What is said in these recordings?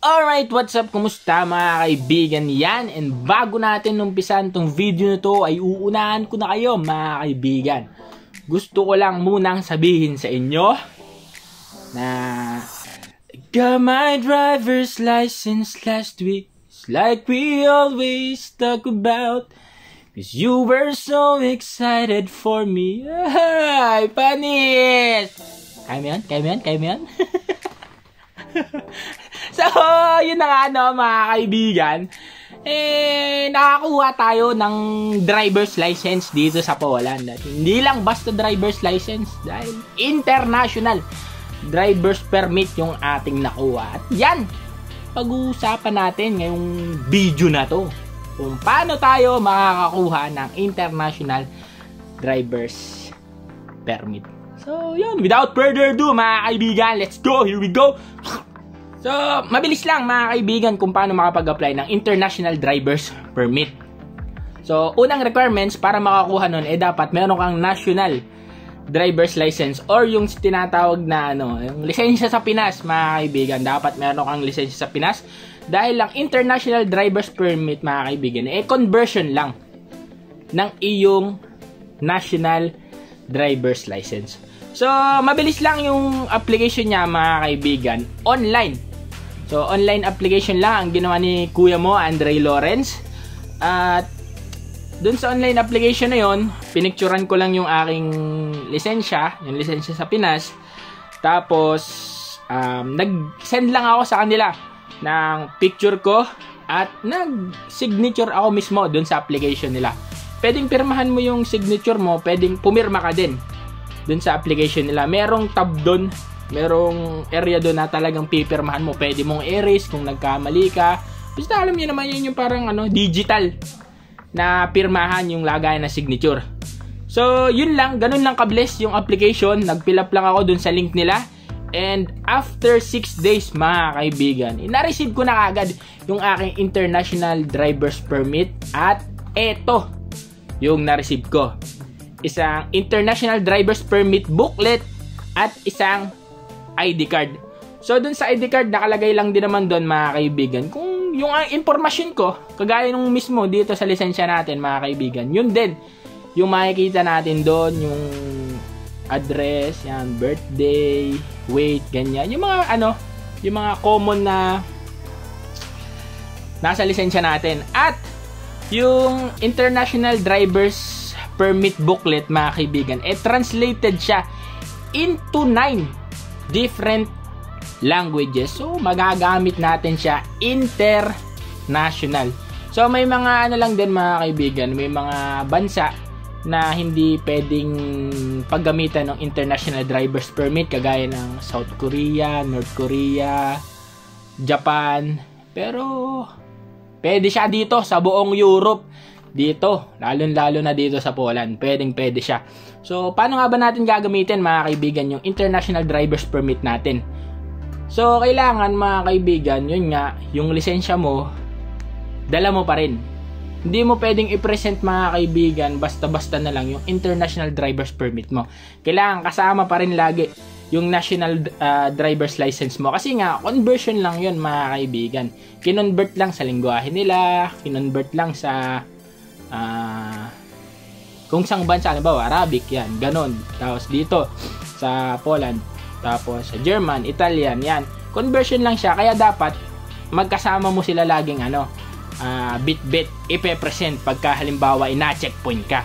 Alright, what's up? Kumusta mga kaibigan yan? And bago natin umpisan tong video na to ay uunahan ko na kayo mga kaibigan. Gusto ko lang munang sabihin sa inyo na got my driver's license last week. It's like we always talk about, 'cause you were so excited for me. Ay, panis! Kaya mo yan? So, yun na nga mga kaibigan. Nakakuha tayo ng driver's license dito sa Poland. At hindi lang basta driver's license, dahil international driver's permit yung ating nakuha. At yan, pag-uusapan natin ngayong video na to, kung paano tayo makakakuha ng international driver's permit. So, yun, without further ado mga kaibigan, let's go, here we go. So, mabilis lang mga kaibigan kung paano makapag-apply ng International Driver's Permit. So, unang requirements para makakuha nun dapat meron kang National Driver's License or yung tinatawag na yung lisensya sa Pinas mga kaibigan. Dapat meron kang lisensya sa Pinas dahil lang International Driver's Permit mga kaibigan conversion lang ng iyong National Driver's License. So, mabilis lang yung application niya mga kaibigan. Online. So, online application lang ang ginawa ni kuya mo, Andre Lawrence. At dun sa online application na yon, pinicturan ko lang yung aking lisensya, yung lisensya sa Pinas. Tapos, nag-send lang ako sa kanila ng picture ko at nag-signature ako mismo dun sa application nila. Pwedeng pirmahan mo yung signature mo, pwedeng pumirma ka din dun sa application nila. Merong tab dun, merong area doon na talagang pipirmahan mo. Pwede mong erase kung nagkamali ka. Basta alam niyo naman yun yung parang digital na pirmahan yung lagayan na signature. So, yun lang. Ganun lang ka-bless yung application. Nag-fill up lang ako doon sa link nila. And after 6 days, mga kaibigan, na-receive ko na agad yung aking International Driver's Permit. At eto yung na-receive ko. Isang International Driver's Permit booklet at isang ID card. So, dun sa ID card, nakalagay lang din naman dun, mga kaibigan, kung yung impormasyon ko, kagaya nung mismo dito sa lisensya natin, mga kaibigan, yun din. Yung makikita natin dun, yung address, yan, birthday, weight, ganyan. Yung mga, yung mga common na nasa lisensya natin. At, yung International Driver's Permit booklet, mga kaibigan, translated siya into 9 different languages. So, magagamit natin siya international. So, may mga lang din mga kaibigan, may mga bansa na hindi pwedeng paggamitan ng International Driver's Permit kagaya ng South Korea, North Korea, Japan. Pero, pwede siya dito sa buong Europe. Dito, lalo na dito sa Poland, pwede siya. So, paano nga ba natin gagamitin mga kaibigan yung International Driver's Permit natin? So, kailangan mga kaibigan, yun nga, yung lisensya mo, dala mo pa rin. Hindi mo pwedeng i-present mga kaibigan, basta-basta na lang yung International Driver's Permit mo. Kailangan kasama pa rin lagi yung National Driver's License mo. Kasi nga, conversion lang yun mga kaibigan. Kinonvert lang sa lingwahe nila, kinonvert lang sa kung sang bansa, halimbawa Arabic, yan, ganon. Tapos dito sa Poland, tapos sa German, Italian, yan, conversion lang siya. Kaya dapat magkasama mo sila laging bit ipe-present pagka halimbawa ina-checkpoint ka.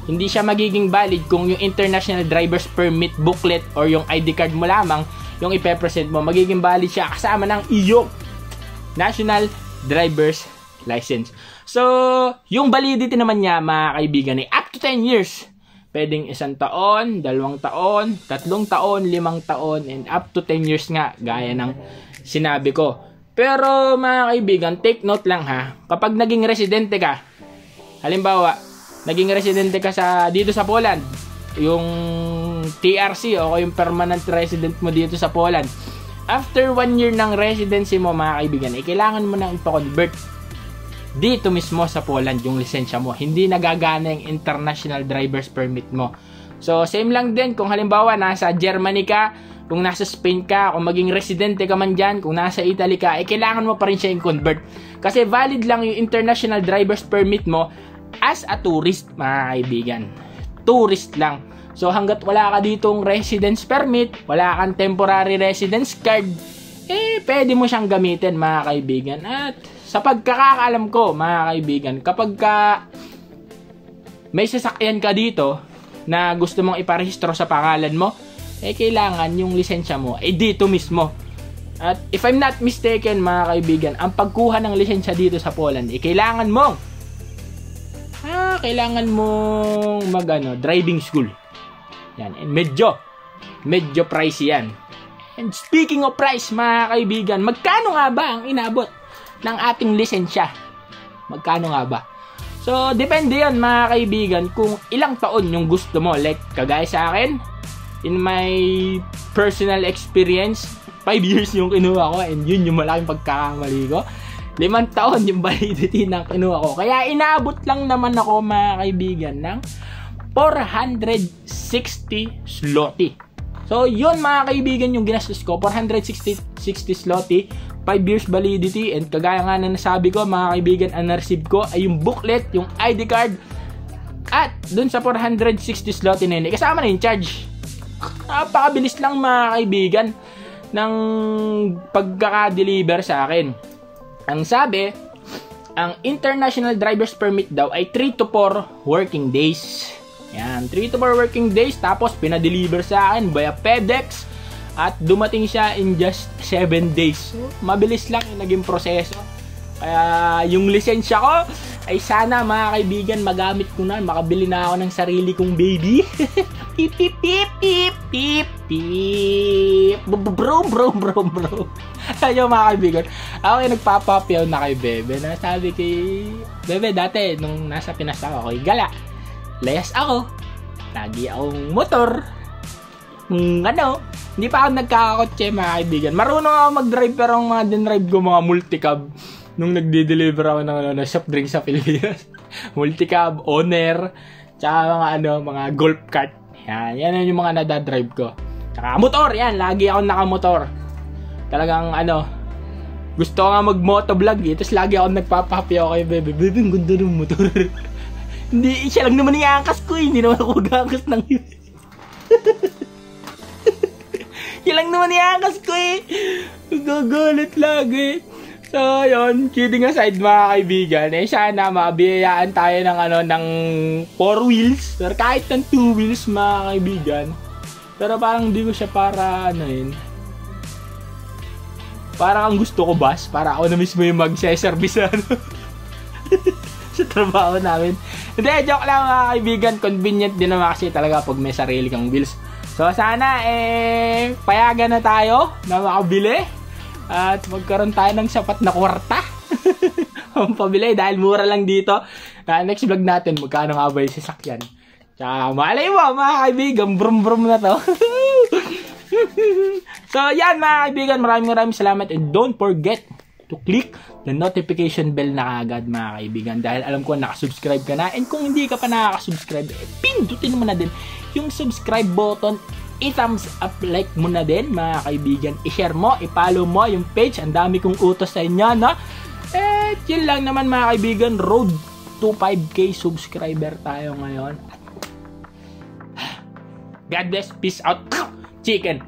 Hindi siya magiging valid kung yung International Driver's Permit booklet or yung ID card mo lamang yung ipe-present mo. Magiging valid siya kasama ng iyong National Driver's License. So, yung validity naman niya mga kaibigan ay up to 10 years. Pwedeng 1 taon, 2 taon, 3 taon, 5 taon, and up to 10 years nga, gaya ng sinabi ko. Pero mga kaibigan, take note lang ha, kapag naging residente ka, halimbawa, naging residente ka dito sa Poland, yung TRC o yung permanent resident mo dito sa Poland. After 1 year ng residency mo, mga kaibigan, kailangan mo nang ipa-convert dito mismo sa Poland yung lisensya mo. Hindi nagagana yung international driver's permit mo. So, same lang din kung halimbawa nasa Germany ka, kung nasa Spain ka, kung maging residente ka man dyan, kung nasa Italy ka, kailangan mo pa rin siya i-convert. Kasi valid lang yung international driver's permit mo as a tourist, mga kaibigan. Tourist lang. So, hanggat wala ka ditong residence permit, wala kang temporary residence card, pwede mo siyang gamitin, mga kaibigan. At sa pagkakaalam ko, mga kaibigan, kapag may sasakyan ka dito na gusto mong iparehistro sa pangalan mo, kailangan yung lisensya mo dito mismo. At if I'm not mistaken, mga kaibigan, ang pagkuha ng lisensya dito sa Poland, kailangan mong driving school. Yan, and medyo pricey yan. And speaking of price, mga kaibigan, magkano nga ba ang inabot ng ating lisensya? Magkano nga ba? So, depende yan, mga kaibigan, kung ilang taon yung gusto mo. Like, kagaya sa akin, in my personal experience, 5 years yung kinuha ko, and yun yung malaking pagkakamali ko. 5 taon yung validity ng kinuha ko. Kaya inaabot lang naman ako, mga kaibigan, ng 460 zloty. So, yun, mga kaibigan, yung ginastos ko. 460 zloty, 5 years validity, and kagaya nga na nasabi ko, mga kaibigan, ang na-receive ko ay yung booklet, yung ID card, at dun sa 460 zloty na yun, kasama na yung charge. Napakabilis lang, mga kaibigan, ng pagkaka-deliver sa akin. Ang sabi, ang international driver's permit daw ay 3 to 4 working days. Yan, 3 to 4 working days, tapos pinadeliver sa akin via FedEx, at dumating siya in just 7 days. So, mabilis lang yung naging proseso. Kaya yung lisensya ko ay sana, mga kaibigan, magamit ko na. Makabili na ako ng sarili kong baby. Pip, pip, pip, pip, pip, pip. Bro. Ayaw, mga kaibigan. Ako yung nagpapapyaw na kay Bebe. Nasabi kay Bebe dati, nung nasa Pinas ako, gala. Layas ako. Lagi akong motor. Hindi pa ako nagkakakotse, mga kaibigan. Marunong ako mag-drive, pero ang mga din-drive ko, mga multicab. Nung nagde-deliver ako ng soft drink sa Pilipinas. Multicab, owner, tsaka mga golf cart. Yan yung mga nadadrive ko. Tsaka motor, yan. Lagi ako nakamotor. Talagang gusto ko nga mag-motovlog Tapos lagi ako nagpapapyaw kay Bebe. Bebe, ang ganda ng motor. Hindi, siya lang naman iangkas ko. Hindi naman ako gangkas ng siya lang naman iangkas ko Gagalit lagi. So, yun, kidding aside, mga kaibigan, sana mabiyayaan tayo ng 4 wheels, or kahit ng 2 wheels, mga kaibigan. Pero parang di ko siya para, parang ang gusto ko, boss, para ako na mismo yung mag-service sa trabaho namin. Hindi, joke lang, mga kaibigan, convenient din naman kasi talaga pag may sarili kang wheels. So, sana, payagan na tayo na makabili. At magkaroon tayo ng sapat na kwarta. Ang pabili dahil mura lang dito. Next vlog natin, magkano nga ba yung sasakyan. Tsaka malay mo, mga kaibigan, brum na to. So yan, mga kaibigan, maraming salamat. And don't forget to click the notification bell na agad, mga kaibigan. Dahil alam ko nakasubscribe ka na. And kung hindi ka pa nakakasubscribe, pindutin mo na din yung subscribe button. I-thumbs up, like mo na din, mga kaibigan. I-share mo, i-follow mo yung page. Ang dami kong utos sa inyo, no? Yun lang naman, mga kaibigan. Road to 5K subscriber tayo ngayon. God bless. Peace out. Chicken.